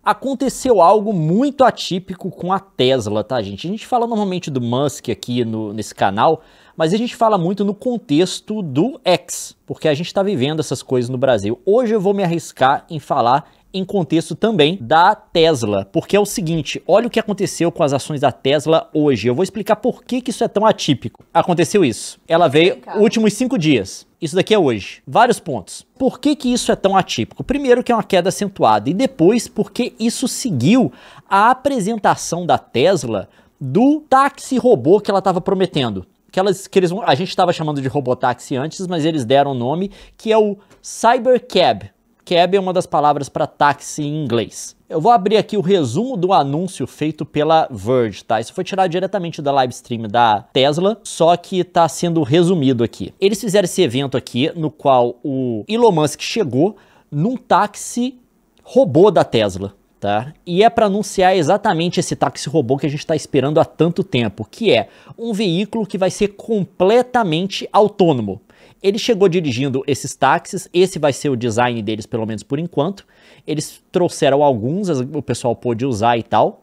Aconteceu algo muito atípico com a Tesla, tá, gente? A gente fala normalmente do Musk aqui nesse canal, mas a gente fala muito no contexto do X, porque a gente está vivendo essas coisas no Brasil. Hoje eu vou me arriscar em falar em contexto também da Tesla, porque é o seguinte, olha o que aconteceu com as ações da Tesla hoje. Eu vou explicar por que isso é tão atípico. Aconteceu isso. Ela veio últimos 5 dias. Isso daqui é hoje. Vários pontos. Por que isso é tão atípico? Primeiro que é uma queda acentuada e depois porque isso seguiu a apresentação da Tesla do táxi robô que ela estava prometendo. A gente estava chamando de robotáxi antes, mas eles deram o nome, que é o Cybercab. Cab é uma das palavras para táxi em inglês. Eu vou abrir aqui o resumo do anúncio feito pela Verge, tá? Isso foi tirado diretamente da live stream da Tesla, só que tá sendo resumido aqui. Eles fizeram esse evento aqui, no qual o Elon Musk chegou num táxi robô da Tesla, tá? E é para anunciar exatamente esse táxi robô que a gente está esperando há tanto tempo, que é um veículo que vai ser completamente autônomo. Ele chegou dirigindo esses táxis, esse vai ser o design deles, pelo menos por enquanto. Eles trouxeram alguns, o pessoal pôde usar e tal.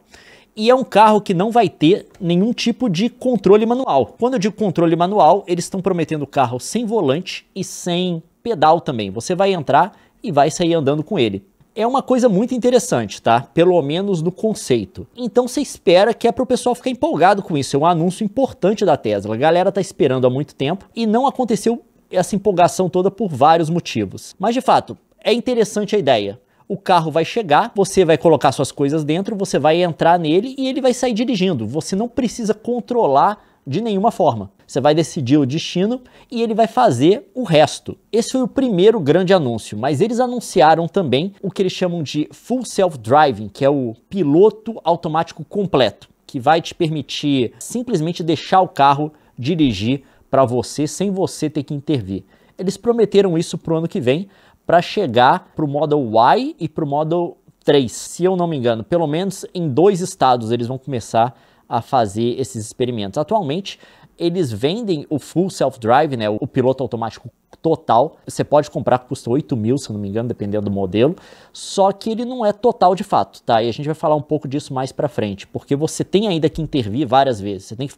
E é um carro que não vai ter nenhum tipo de controle manual. Quando eu digo controle manual, eles estão prometendo carro sem volante e sem pedal também. Você vai entrar e vai sair andando com ele. É uma coisa muito interessante, tá? Pelo menos no conceito. Então você espera que é para o pessoal ficar empolgado com isso. É um anúncio importante da Tesla. A galera tá esperando há muito tempo e não aconteceu essa empolgação toda por vários motivos. Mas de fato, é interessante a ideia. O carro vai chegar, você vai colocar suas coisas dentro, você vai entrar nele e ele vai sair dirigindo. Você não precisa controlar de nenhuma forma. Você vai decidir o destino e ele vai fazer o resto. Esse foi o primeiro grande anúncio, mas eles anunciaram também o que eles chamam de Full Self-Driving, que é o piloto automático completo, que vai te permitir simplesmente deixar o carro dirigir para você sem você ter que intervir. Eles prometeram isso para o ano que vem para chegar para o Model Y e para o Model 3, se eu não me engano. Pelo menos em 2 estados eles vão começar a fazer esses experimentos. Atualmente eles vendem o Full Self-Drive, né, o piloto automático total. Você pode comprar, custa 8 mil, se eu não me engano, dependendo do modelo. Só que ele não é total de fato, tá? E a gente vai falar um pouco disso mais pra frente, porque você tem ainda que intervir várias vezes. Você tem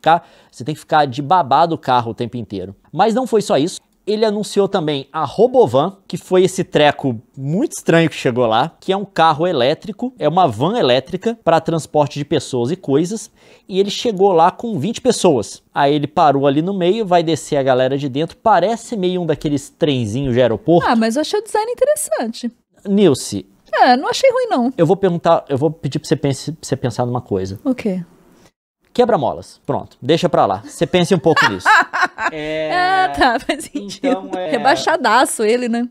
que ficar de babá do carro o tempo inteiro. Mas não foi só isso. Ele anunciou também a Robovan, que foi esse treco muito estranho que chegou lá, que é um carro elétrico, é uma van elétrica para transporte de pessoas e coisas, e ele chegou lá com 20 pessoas. Aí ele parou ali no meio, vai descer a galera de dentro, parece meio um daqueles trenzinhos de aeroporto. Ah, mas eu achei o design interessante. Nilce. Não achei ruim não. Eu vou pedir pra você pensar numa coisa. O quê? Quebra-molas. Pronto, deixa pra lá. Você pense um pouco nisso. Tá, faz sentido. Então, rebaixadaço ele, né?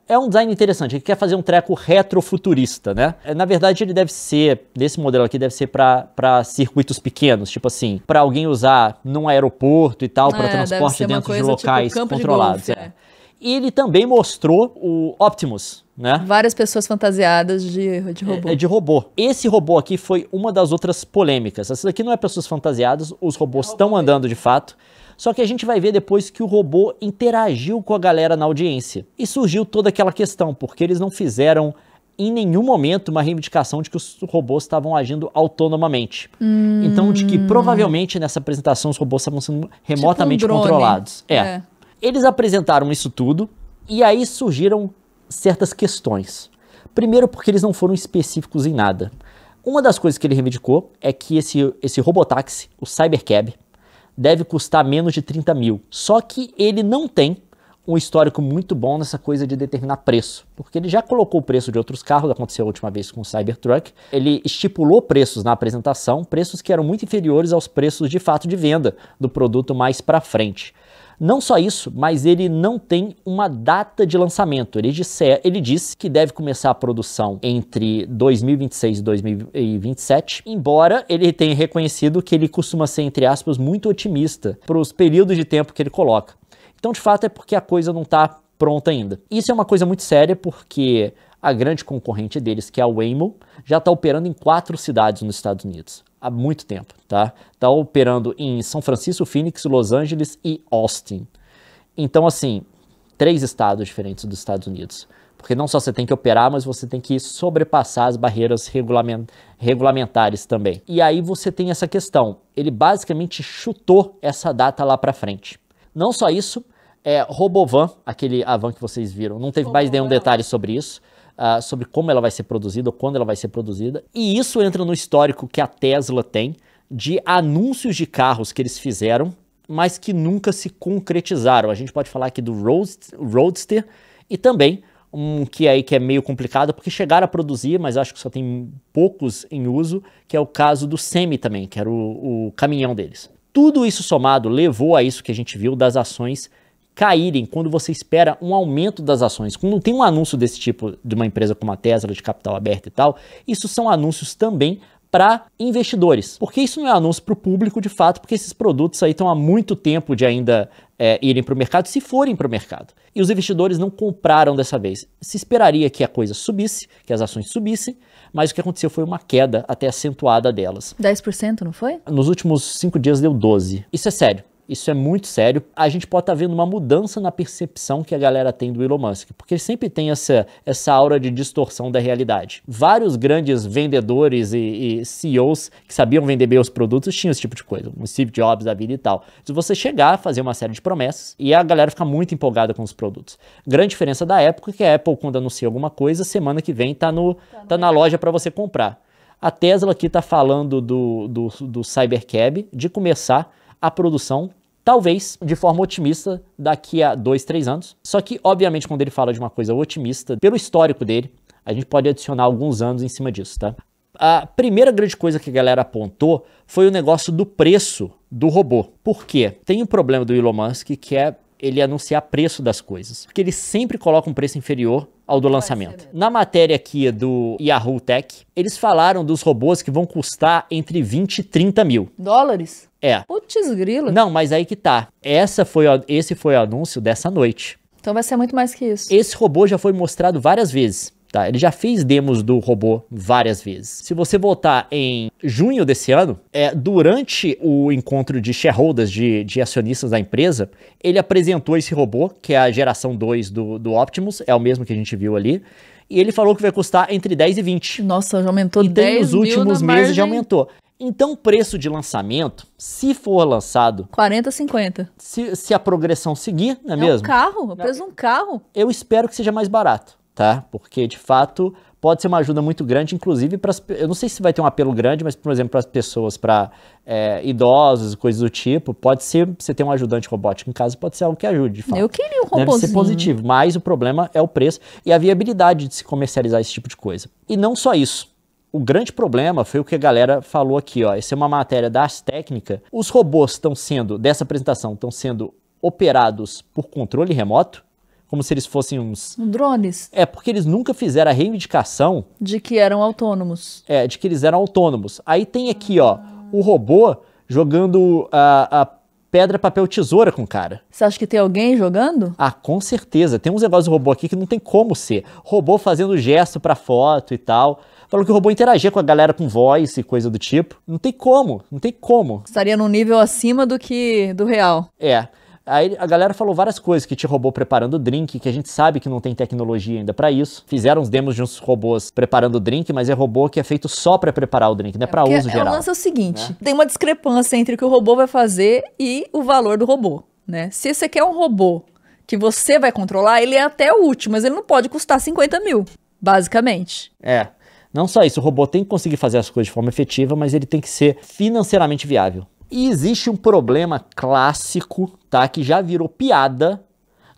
É um design interessante. Ele quer fazer um treco retrofuturista, né? Na verdade, ele deve ser, desse modelo aqui, deve ser pra circuitos pequenos. Tipo assim, pra alguém usar num aeroporto e tal, pra transporte dentro de locais tipo controlados. De golfe, E ele também mostrou o Optimus, né? Várias pessoas fantasiadas de robô. De robô. Esse robô aqui foi uma das outras polêmicas. Essa daqui não é pessoas fantasiadas, os robôs estão andando de fato. Só que a gente vai ver depois que o robô interagiu com a galera na audiência. E surgiu toda aquela questão, porque eles não fizeram em nenhum momento uma reivindicação de que os robôs estavam agindo autonomamente. Então, de que provavelmente nessa apresentação os robôs estavam sendo remotamente tipo um drone. controlados. Eles apresentaram isso tudo e aí surgiram certas questões. Primeiro porque eles não foram específicos em nada. Uma das coisas que ele reivindicou é que esse robotáxi, o Cybercab, deve custar menos de 30 mil. Só que ele não tem um histórico muito bom nessa coisa de determinar preço, porque ele já colocou o preço de outros carros, aconteceu a última vez com o Cybertruck, ele estipulou preços na apresentação, preços que eram muito inferiores aos preços de fato de venda do produto mais para frente. Não só isso, mas ele não tem uma data de lançamento. Ele disse que deve começar a produção entre 2026 e 2027, embora ele tenha reconhecido que ele costuma ser, entre aspas, muito otimista para os períodos de tempo que ele coloca. Então, de fato, é porque a coisa não está pronta ainda. Isso é uma coisa muito séria porque a grande concorrente deles, que é a Waymo, já está operando em 4 cidades nos Estados Unidos. Há muito tempo, tá? Tá operando em São Francisco, Phoenix, Los Angeles e Austin. Então, assim, 3 estados diferentes dos Estados Unidos. Porque não só você tem que operar, mas você tem que sobrepassar as barreiras regulamentares também. E aí você tem essa questão. Ele basicamente chutou essa data lá para frente. Não só isso, Robovan, a van que vocês viram, não teve mais nenhum detalhe sobre isso, sobre como ela vai ser produzida ou quando ela vai ser produzida. E isso entra no histórico que a Tesla tem de anúncios de carros que eles fizeram, mas que nunca se concretizaram. A gente pode falar aqui do Roadster e também que é meio complicado, porque chegaram a produzir, mas acho que só tem poucos em uso, que é o caso do Semi também, que era o caminhão deles. Tudo isso somado levou a isso que a gente viu das ações caírem quando você espera um aumento das ações. Quando tem um anúncio desse tipo de uma empresa como a Tesla, de capital aberto e tal, isso são anúncios também para investidores. Porque isso não é anúncio para o público de fato, porque esses produtos aí estão há muito tempo de ainda irem para o mercado, se forem para o mercado. E os investidores não compraram dessa vez. Se esperaria que a coisa subisse, que as ações subissem, mas o que aconteceu foi uma queda até acentuada delas. 10%, não foi? Nos últimos 5 dias deu 12%. Isso é sério. Isso é muito sério. A gente pode estar vendo uma mudança na percepção que a galera tem do Elon Musk, porque ele sempre tem essa aura de distorção da realidade. Vários grandes vendedores e CEOs que sabiam vender bem os produtos tinham esse tipo de coisa, o Steve Jobs da vida e tal. Se você chegar a fazer uma série de promessas e a galera fica muito empolgada com os produtos. Grande diferença da época é que a Apple, quando anuncia alguma coisa, semana que vem tá na loja para você comprar. A Tesla aqui está falando do Cybercab, de começar a produção, talvez de forma otimista, daqui a 2, 3 anos. Só que, obviamente, quando ele fala de uma coisa otimista, pelo histórico dele, a gente pode adicionar alguns anos em cima disso, tá? A primeira grande coisa que a galera apontou foi o negócio do preço do robô. Por quê? Tem um problema do Elon Musk que é ele anunciar preço das coisas, porque ele sempre coloca um preço inferior ao do lançamento. Na matéria aqui do Yahoo Tech, eles falaram dos robôs que vão custar entre 20 e 30 mil. Dólares? É. Putz grila. Não, mas aí que tá. Esse foi o anúncio dessa noite. Então vai ser muito mais que isso. Esse robô já foi mostrado várias vezes. Tá? Ele já fez demos do robô várias vezes. Se você voltar em junho desse ano, durante o encontro de shareholders, de acionistas da empresa, ele apresentou esse robô, que é a geração 2 do Optimus, é o mesmo que a gente viu ali, e ele falou que vai custar entre 10 e 20. Nossa, já aumentou e 10 nos mil últimos na meses já margem. aumentou. Então, o preço de lançamento, se for lançado, 40, 50. se a progressão seguir, não é É mesmo? um carro, o preço de um carro. Eu espero que seja mais barato, tá? Porque, de fato, pode ser uma ajuda muito grande, inclusive para eu não sei se vai ter um apelo grande, mas, por exemplo, para as pessoas, para idosos e coisas do tipo, pode ser, você ter um ajudante robótico em casa, pode ser algo que ajude, de fato. Eu queria um Deve robôzinho. ser positivo, mas o problema é o preço e a viabilidade de se comercializar esse tipo de coisa. E não só isso. O grande problema foi o que a galera falou aqui, ó. Essa é uma matéria da Ars Técnica. Os robôs dessa apresentação, estão sendo operados por controle remoto, como se eles fossem uns... Drones. porque eles nunca fizeram a reivindicação... De que eram autônomos. De que eles eram autônomos. Aí tem aqui, ó, o robô jogando a pedra, papel, tesoura com o cara. Você acha que tem alguém jogando? Ah, com certeza. Tem uns negócios do robô aqui que não tem como ser. Robô fazendo gesto pra foto e tal. Falou que o robô interagia com a galera com voz e coisa do tipo. Não tem como, não tem como. Estaria num nível acima do real. Aí a galera falou várias coisas, que tinha robô preparando drink, que a gente sabe que não tem tecnologia ainda pra isso. Fizeram uns demos de uns robôs preparando drink, mas é robô que é feito só pra preparar o drink, não é pra uso geral. O lance é o seguinte, tem uma discrepância entre o que o robô vai fazer e o valor do robô, né? Se você quer um robô que você vai controlar, ele é até útil, mas ele não pode custar 50 mil, basicamente. Não só isso, o robô tem que conseguir fazer as coisas de forma efetiva, mas ele tem que ser financeiramente viável. E existe um problema clássico, tá, que já virou piada,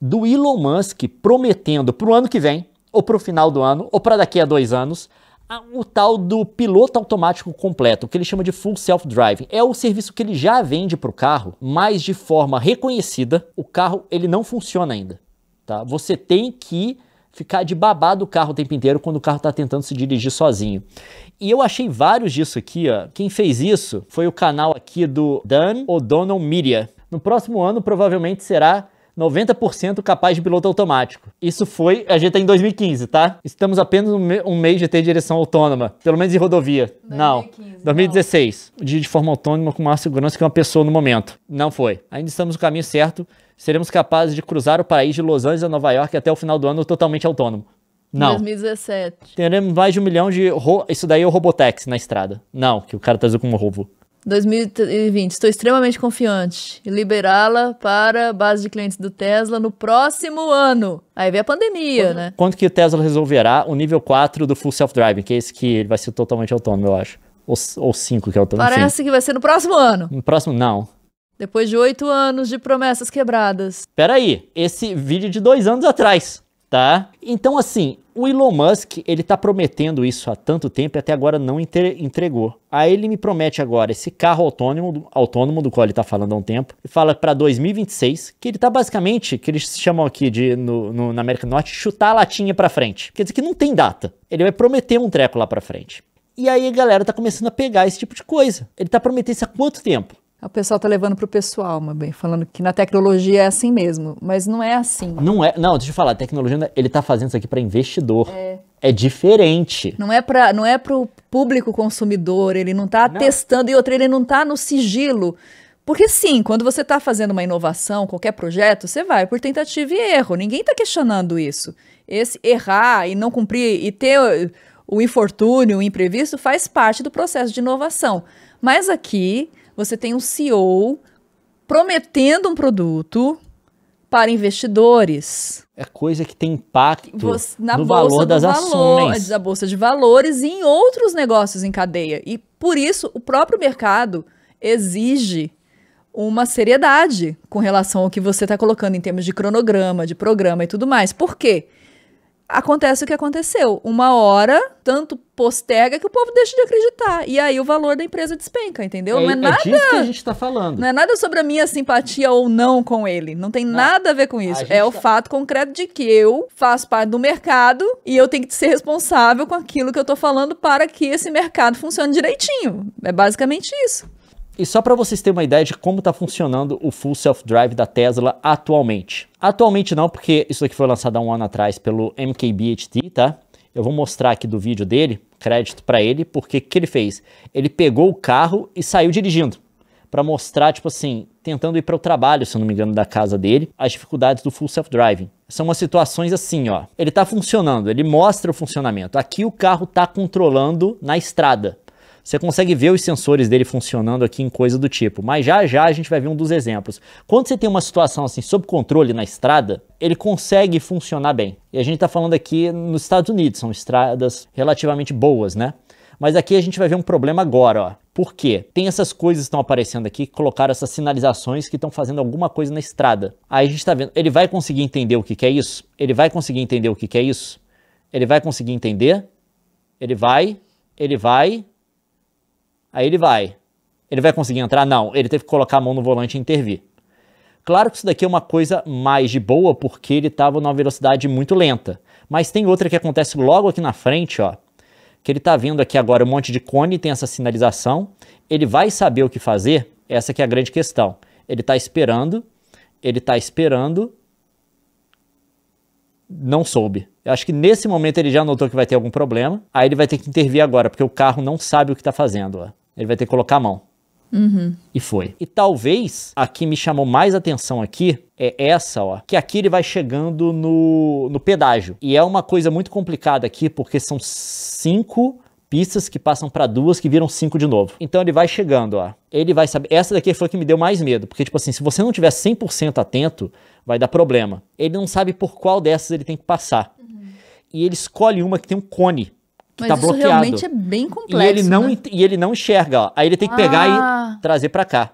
do Elon Musk prometendo pro ano que vem, ou pro final do ano, ou para daqui a 2 anos, o tal do piloto automático completo, o que ele chama de Full Self-Driving. É o serviço que ele já vende pro carro, mas de forma reconhecida, o carro ele não funciona ainda. Tá? Você tem que ficar de babá do carro o tempo inteiro quando o carro está tentando se dirigir sozinho. E eu achei vários disso aqui, ó. Quem fez isso foi o canal aqui do Dan O'Donnell Media. No próximo ano, provavelmente será 90% capaz de piloto automático. Isso foi, a gente tá em 2015, tá? Estamos apenas um mês de ter direção autônoma, pelo menos em rodovia. 2015, não, 2016. De forma autônoma com maior segurança que uma pessoa no momento. Não foi. Ainda estamos no caminho certo. Seremos capazes de cruzar o país de Los Angeles a Nova York até o final do ano totalmente autônomo. Não. 2017. Teremos mais de 1 milhão de... Isso daí é o Robotaxi na estrada. Não, que o cara tá usando como roubo. 2020. Estou extremamente confiante em liberá-la para a base de clientes do Tesla no próximo ano. Aí vem a pandemia, né? Quando que o Tesla resolverá o nível 4 do Full Self-Driving? Que é esse que ele vai ser totalmente autônomo, eu acho. Ou 5 que é autônomo. Parece que vai ser no próximo ano. No próximo, não. Depois de 8 anos de promessas quebradas. Pera aí, esse vídeo é de 2 anos atrás, tá? Então, assim, o Elon Musk, ele tá prometendo isso há tanto tempo e até agora não entregou. Aí ele me promete agora esse carro autônomo do qual ele tá falando há um tempo, e fala para 2026, que ele tá basicamente, que eles chamam aqui de, na América do Norte, chutar a latinha pra frente. Quer dizer que não tem data. Ele vai prometer um treco lá pra frente. E aí a galera tá começando a pegar esse tipo de coisa. Ele tá prometendo isso há quanto tempo? O pessoal tá levando pro pessoal, mas bem, falando que na tecnologia é assim mesmo, mas não é assim. Não, deixa eu falar, a tecnologia, ele tá fazendo isso aqui para investidor. É diferente. Não é pro público consumidor, ele não tá testando, e outra, ele não tá no sigilo. Porque sim, quando você tá fazendo uma inovação, qualquer projeto, você vai por tentativa e erro, ninguém tá questionando isso. Esse errar e não cumprir e ter o infortúnio, o imprevisto, faz parte do processo de inovação. Mas aqui... você tem um CEO prometendo um produto para investidores. É coisa que tem impacto no valor das ações. Da Bolsa de Valores e em outros negócios em cadeia. E por isso o próprio mercado exige uma seriedade com relação ao que você está colocando em termos de cronograma, de programa e tudo mais. Por quê? Acontece o que aconteceu. Uma hora, tanto posterga que o povo deixa de acreditar. E aí o valor da empresa despenca, entendeu? Não é nada, disso que a gente tá falando. Não é nada sobre a minha simpatia ou não com ele. Não tem nada a ver com isso. É o fato concreto de que eu faço parte do mercado e eu tenho que ser responsável com aquilo que eu tô falando para que esse mercado funcione direitinho. É basicamente isso. E só para vocês terem uma ideia de como está funcionando o Full Self-Drive da Tesla atualmente. Atualmente não, porque isso aqui foi lançado há um ano atrás pelo MKBHD, tá? Eu vou mostrar aqui do vídeo dele, crédito para ele, porque o que ele fez? Ele pegou o carro e saiu dirigindo, para mostrar, tipo assim, tentando ir para o trabalho, se eu não me engano, da casa dele, as dificuldades do Full Self-Driving. São umas situações assim, ó. Ele está funcionando, ele mostra o funcionamento. Aqui o carro está controlando na estrada. Você consegue ver os sensores dele funcionando aqui em coisa do tipo. Mas já já a gente vai ver um dos exemplos. Quando você tem uma situação assim sob controle na estrada, ele consegue funcionar bem. E a gente está falando aqui nos Estados Unidos, são estradas relativamente boas, né? Mas aqui a gente vai ver um problema agora, ó. Por quê? Tem essas coisas que estão aparecendo aqui, que colocaram essas sinalizações que estão fazendo alguma coisa na estrada. Aí a gente está vendo, ele vai conseguir entender o que é isso? Ele vai conseguir entender o que é isso? Ele vai conseguir entender? Ele vai... Aí ele vai. Ele vai conseguir entrar? Não. Ele teve que colocar a mão no volante e intervir. Claro que isso daqui é uma coisa mais de boa, porque ele estava numa velocidade muito lenta. Mas tem outra que acontece logo aqui na frente, ó. Que ele está vendo aqui agora um monte de cone, tem essa sinalização. Ele vai saber o que fazer? Essa que é a grande questão. Ele está esperando. Não soube. Eu acho que nesse momento ele já notou que vai ter algum problema. Aí ele vai ter que intervir agora, porque o carro não sabe o que está fazendo, ó. Ele vai ter que colocar a mão. E foi. E talvez, a que me chamou mais atenção aqui, é essa, ó. Que aqui ele vai chegando no pedágio. E é uma coisa muito complicada aqui, porque são 5 pistas que passam para 2, que viram 5 de novo. Então ele vai chegando, ó. Ele vai saber. Essa daqui foi a que me deu mais medo. Porque, tipo assim, se você não tiver 100% atento, vai dar problema. Ele não sabe por qual dessas ele tem que passar. E ele escolhe uma que tem um cone. Que mas tá isso bloqueado. Realmente é bem complexo, e ele não enxerga, ó. Aí ele tem que pegar e trazer pra cá.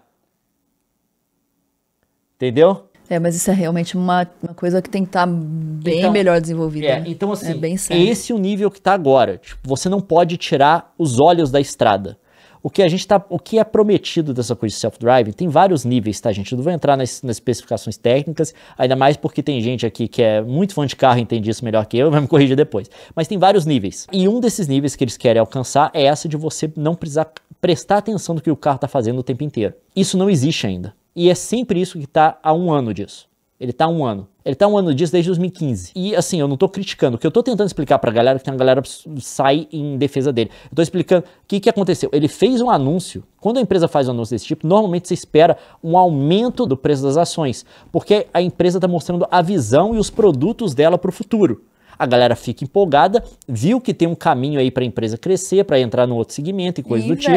Entendeu? Mas isso é realmente uma coisa que tem que estar bem melhor desenvolvida. Né? Então assim, bem sério. Esse é o nível que tá agora. Tipo, você não pode tirar os olhos da estrada. O que é prometido dessa coisa de self-driving, tem vários níveis, tá, gente? Eu não vou entrar nas especificações técnicas, ainda mais porque tem gente aqui que é muito fã de carro e entende isso melhor que eu, vai me corrigir depois. Mas tem vários níveis. E um desses níveis que eles querem alcançar é essa de você não precisar prestar atenção no que o carro está fazendo o tempo inteiro. Isso não existe ainda. E é sempre isso que está há um ano disso. Ele está há um ano. Ele está há um ano disso desde 2015. E assim, eu não estou criticando. O que eu estou tentando explicar para a galera, que tem uma galera que sai em defesa dele. Eu estou explicando o que aconteceu. Ele fez um anúncio. Quando a empresa faz um anúncio desse tipo, normalmente você espera um aumento do preço das ações. Porque a empresa está mostrando a visão e os produtos dela para o futuro. A galera fica empolgada, viu que tem um caminho aí para a empresa crescer, para entrar no outro segmento e coisa do tipo.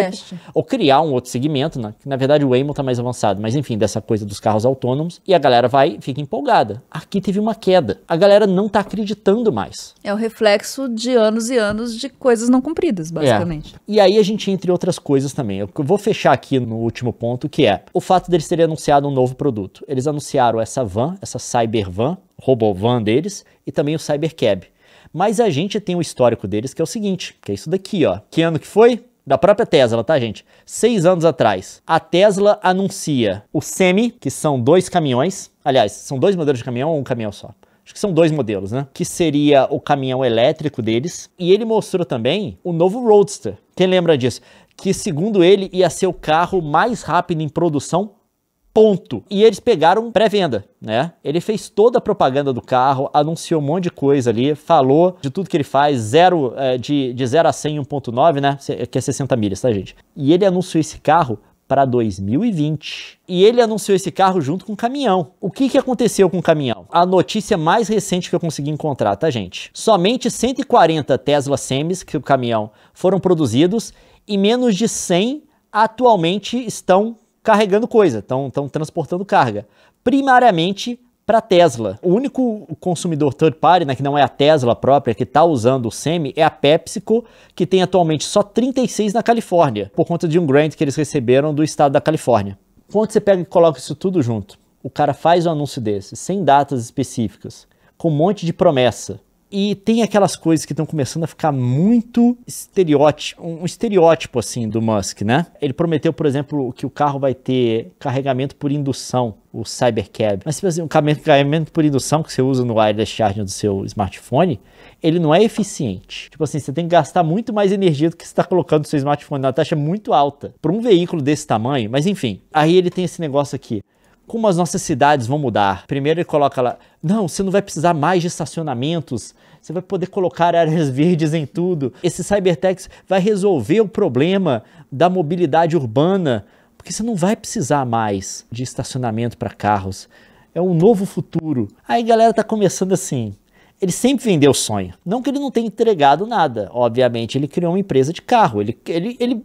Ou criar um outro segmento, né? Que na verdade o Waymo tá mais avançado, mas enfim, dessa coisa dos carros autônomos. E a galera vai, fica empolgada. Aqui teve uma queda. A galera não tá acreditando mais. É o reflexo de anos e anos de coisas não cumpridas, basicamente. E aí a gente entra em outras coisas também. Eu vou fechar aqui no último ponto, que é o fato deles terem anunciado um novo produto. Eles anunciaram essa van, essa Cybervan, Robovan deles, e também o Cybercab. Mas a gente tem um histórico deles que é o seguinte, que é isso daqui, ó. Que ano que foi? Da própria Tesla, tá, gente? 6 anos atrás, a Tesla anuncia o Semi, que são 2 caminhões. Aliás, são 2 modelos de caminhão ou um caminhão só? Acho que são 2 modelos, né? Que seria o caminhão elétrico deles. E ele mostrou também o novo Roadster. Quem lembra disso? Que, segundo ele, ia ser o carro mais rápido em produção, ponto. E eles pegaram pré-venda, né? Ele fez toda a propaganda do carro, anunciou um monte de coisa ali, falou de tudo que ele faz, de 0 a 100 em 1.9, né? Que é 60 milhas, tá, gente? E ele anunciou esse carro para 2020. E ele anunciou esse carro junto com o caminhão. O que aconteceu com o caminhão? A notícia mais recente que eu consegui encontrar, tá, gente? Somente 140 Tesla Semis, que o caminhão, foram produzidos e menos de 100 atualmente estão carregando coisa, estão transportando carga. Primariamente para Tesla. O único consumidor third party, né, que não é a Tesla própria, que está usando o Semi, é a PepsiCo, que tem atualmente só 36 na Califórnia, por conta de um grant que eles receberam do estado da Califórnia. Quando você pega e coloca isso tudo junto, o cara faz um anúncio desse, sem datas específicas, com um monte de promessa, e tem aquelas coisas que estão começando a ficar muito um estereótipo assim do Musk, né? Ele prometeu, por exemplo, que o carro vai ter carregamento por indução, o Cybercab. Mas tipo assim, o carregamento por indução que você usa no wireless charging do seu smartphone, ele não é eficiente. Tipo assim, você tem que gastar muito mais energia do que você está colocando no seu smartphone, uma taxa muito alta para um veículo desse tamanho. Mas enfim, aí ele tem esse negócio aqui. Como as nossas cidades vão mudar? Primeiro ele coloca lá, não, você não vai precisar mais de estacionamentos, você vai poder colocar áreas verdes em tudo. Esse Cybertaxi vai resolver o problema da mobilidade urbana, porque você não vai precisar mais de estacionamento para carros. É um novo futuro. Aí a galera tá começando assim. Ele sempre vendeu o sonho. Não que ele não tenha entregado nada. Obviamente ele criou uma empresa de carro.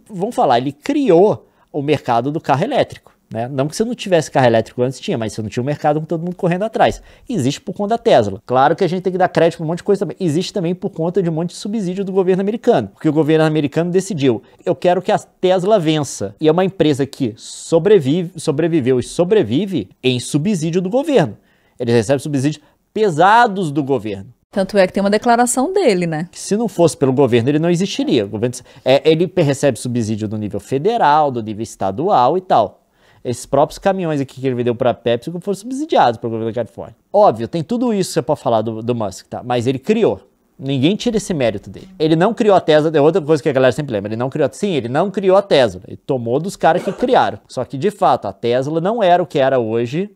Vamos falar, ele criou o mercado do carro elétrico. Né? Não que você não tivesse carro elétrico antes tinha, mas você não tinha um mercado com todo mundo correndo atrás. Existe por conta da Tesla. Claro que a gente tem que dar crédito para um monte de coisa também. Existe também por conta de um monte de subsídio do governo americano. Porque o governo americano decidiu, eu quero que a Tesla vença. E é uma empresa que sobreviveu e sobrevive em subsídio do governo. Eles recebem subsídios pesados do governo. Tanto é que tem uma declaração dele, né? Que se não fosse pelo governo, ele não existiria. O governo, ele recebe subsídio do nível federal, do nível estadual e tal. Esses próprios caminhões aqui que ele vendeu para a Pepsi foram subsidiados pelo governo da Califórnia. Óbvio, tem tudo isso que você pode falar do Musk, tá? Mas ele criou. Ninguém tira esse mérito dele. Ele não criou a Tesla, é outra coisa que a galera sempre lembra. Ele não criou a Tesla. Ele tomou dos caras que criaram. Só que, de fato, a Tesla não era o que era hoje.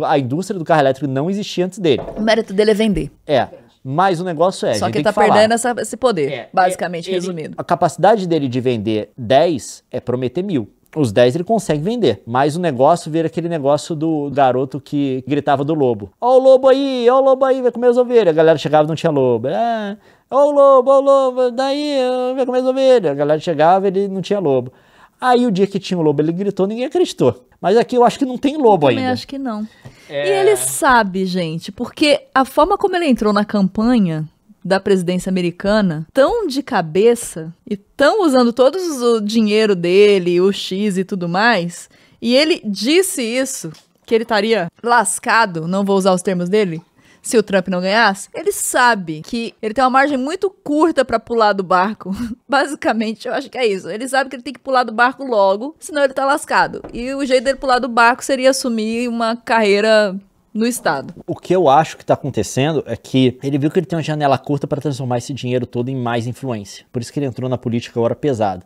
A indústria do carro elétrico não existia antes dele. O mérito dele é vender. Mas o negócio é... Só que ele tá perdendo esse poder, basicamente resumido. A capacidade dele de vender 10 é prometer 1000. Os 10 ele consegue vender, mas o negócio vira aquele negócio do garoto que gritava do lobo. Ó o lobo aí, vai comer as ovelhas. A galera chegava e não tinha lobo. Ó o lobo, daí vai comer as ovelhas. A galera chegava e ele não tinha lobo. Aí o dia que tinha o lobo ele gritou, ninguém acreditou. Mas aqui eu acho que não tem lobo ainda. Eu também acho que não. E ele sabe, gente, porque a forma como ele entrou na campanha da presidência americana, tão de cabeça e tão usando todo o dinheiro dele, o X e tudo mais, e ele disse isso, que ele estaria lascado, não vou usar os termos dele, se o Trump não ganhasse, ele sabe que ele tem uma margem muito curta pra pular do barco. Basicamente, eu acho que é isso. Ele sabe que ele tem que pular do barco logo, senão ele tá lascado. E o jeito dele pular do barco seria assumir uma carreira no estado. O que eu acho que está acontecendo é que ele viu que ele tem uma janela curta para transformar esse dinheiro todo em mais influência. Por isso que ele entrou na política agora pesado.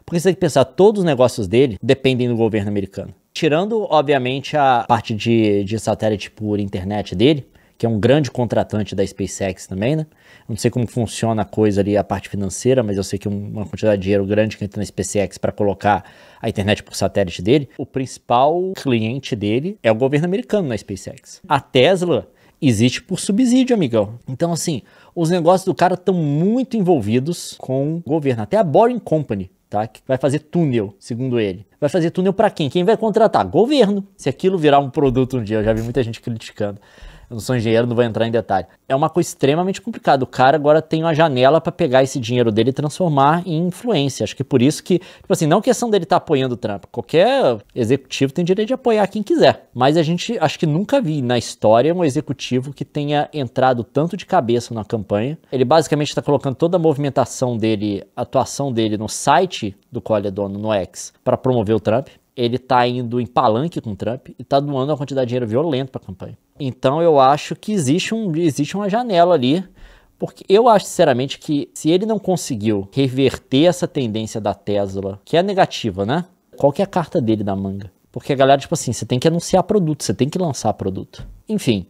Porque você tem que pensar, todos os negócios dele dependem do governo americano. Tirando, obviamente, a parte de satélite por internet dele, que é um grande contratante da SpaceX também, né? Não sei como funciona a coisa ali, a parte financeira, mas eu sei que uma quantidade de dinheiro grande que entra na SpaceX para colocar a internet por satélite dele. O principal cliente dele é o governo americano na SpaceX. A Tesla Existe por subsídio, amigão. Então, assim, os negócios do cara estão muito envolvidos com o governo. Até a Boring Company, tá? Que vai fazer túnel, segundo ele. Vai fazer túnel para quem? Quem vai contratar? Governo. Se aquilo virar um produto um dia, eu já vi muita gente criticando. Eu não sou engenheiro, não vou entrar em detalhe. É uma coisa extremamente complicada. O cara agora tem uma janela para pegar esse dinheiro dele e transformar em influência. Acho que por isso que, tipo assim, não questão dele estar apoiando o Trump. Qualquer executivo tem direito de apoiar quem quiser. Mas a gente, acho que nunca vi na história um executivo que tenha entrado tanto de cabeça na campanha. Ele basicamente está colocando toda a movimentação dele, a atuação dele no site do qual ele é dono, no X, para promover o Trump. Ele tá indo em palanque com o Trump e tá doando uma quantidade de dinheiro violento para a campanha. Então eu acho que existe uma janela ali, porque eu acho sinceramente que se ele não conseguiu reverter essa tendência da Tesla, que é negativa, né? Qual que é a carta dele da manga? Porque a galera, tipo assim, você tem que anunciar produto, você tem que lançar produto. Enfim,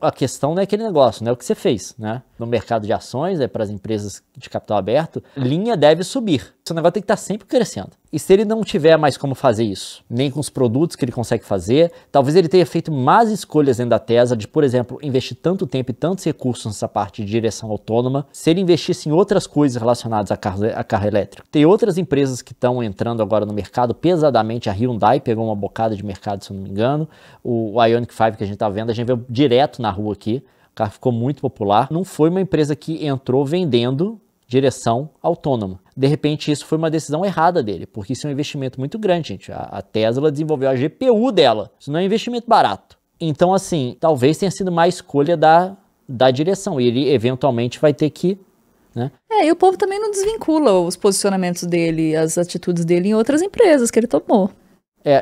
a questão não é aquele negócio, não é o que você fez, né? No mercado de ações, para as empresas de capital aberto, linha deve subir. Esse negócio tem que estar sempre crescendo. E se ele não tiver mais como fazer isso, nem com os produtos que ele consegue fazer, talvez ele tenha feito más escolhas dentro da Tesla de, por exemplo, investir tanto tempo e tantos recursos nessa parte de direção autônoma, se ele investisse em outras coisas relacionadas a carro elétrico. Tem outras empresas que estão entrando agora no mercado pesadamente. A Hyundai pegou uma bocada de mercado, se eu não me engano. O Ioniq 5 que a gente está vendo, a gente viu direto na rua aqui. O carro ficou muito popular. Não foi uma empresa que entrou vendendo direção autônoma. De repente, isso foi uma decisão errada dele, porque isso é um investimento muito grande, gente. A Tesla desenvolveu a GPU dela. Isso não é um investimento barato. Então, assim, talvez tenha sido uma escolha da direção. E ele, eventualmente, vai ter que... né? E o povo também não desvincula os posicionamentos dele, as atitudes dele em outras empresas que ele tomou.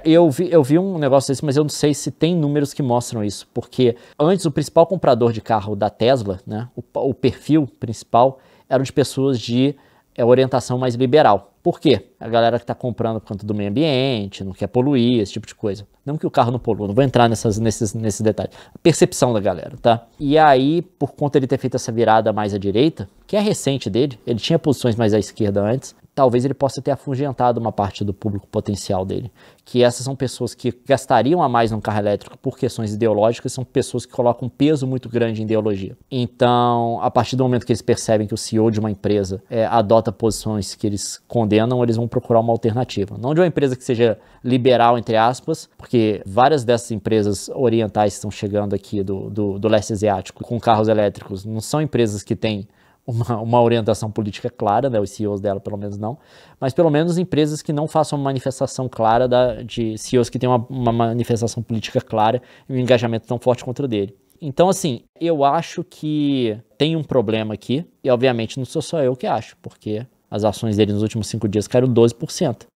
Eu vi um negócio desse, mas eu não sei se tem números que mostram isso, porque antes o principal comprador de carro da Tesla, né, o perfil principal, eram de pessoas de orientação mais liberal. Por quê? A galera que está comprando por conta do meio ambiente, não quer poluir, esse tipo de coisa. Não que o carro não polua, não vou entrar nesses detalhes. A percepção da galera, tá? E aí, por conta de ter feito essa virada mais à direita, que é recente dele, ele tinha posições mais à esquerda antes, talvez ele possa ter afugentado uma parte do público potencial dele. Que essas são pessoas que gastariam a mais num carro elétrico por questões ideológicas, são pessoas que colocam um peso muito grande em ideologia. Então, a partir do momento que eles percebem que o CEO de uma empresa adota posições que eles condenam, eles vão procurar uma alternativa. Não de uma empresa que seja liberal, entre aspas, porque várias dessas empresas orientais que estão chegando aqui do leste asiático com carros elétricos não são empresas que têm uma orientação política clara, né? Os CEOs dela pelo menos não, mas pelo menos empresas que não façam uma manifestação clara de CEOs que têm uma manifestação política clara e um engajamento tão forte contra o dele. Então, assim, eu acho que tem um problema aqui, e obviamente não sou só eu que acho, porque as ações dele nos últimos 5 dias caíram 12%.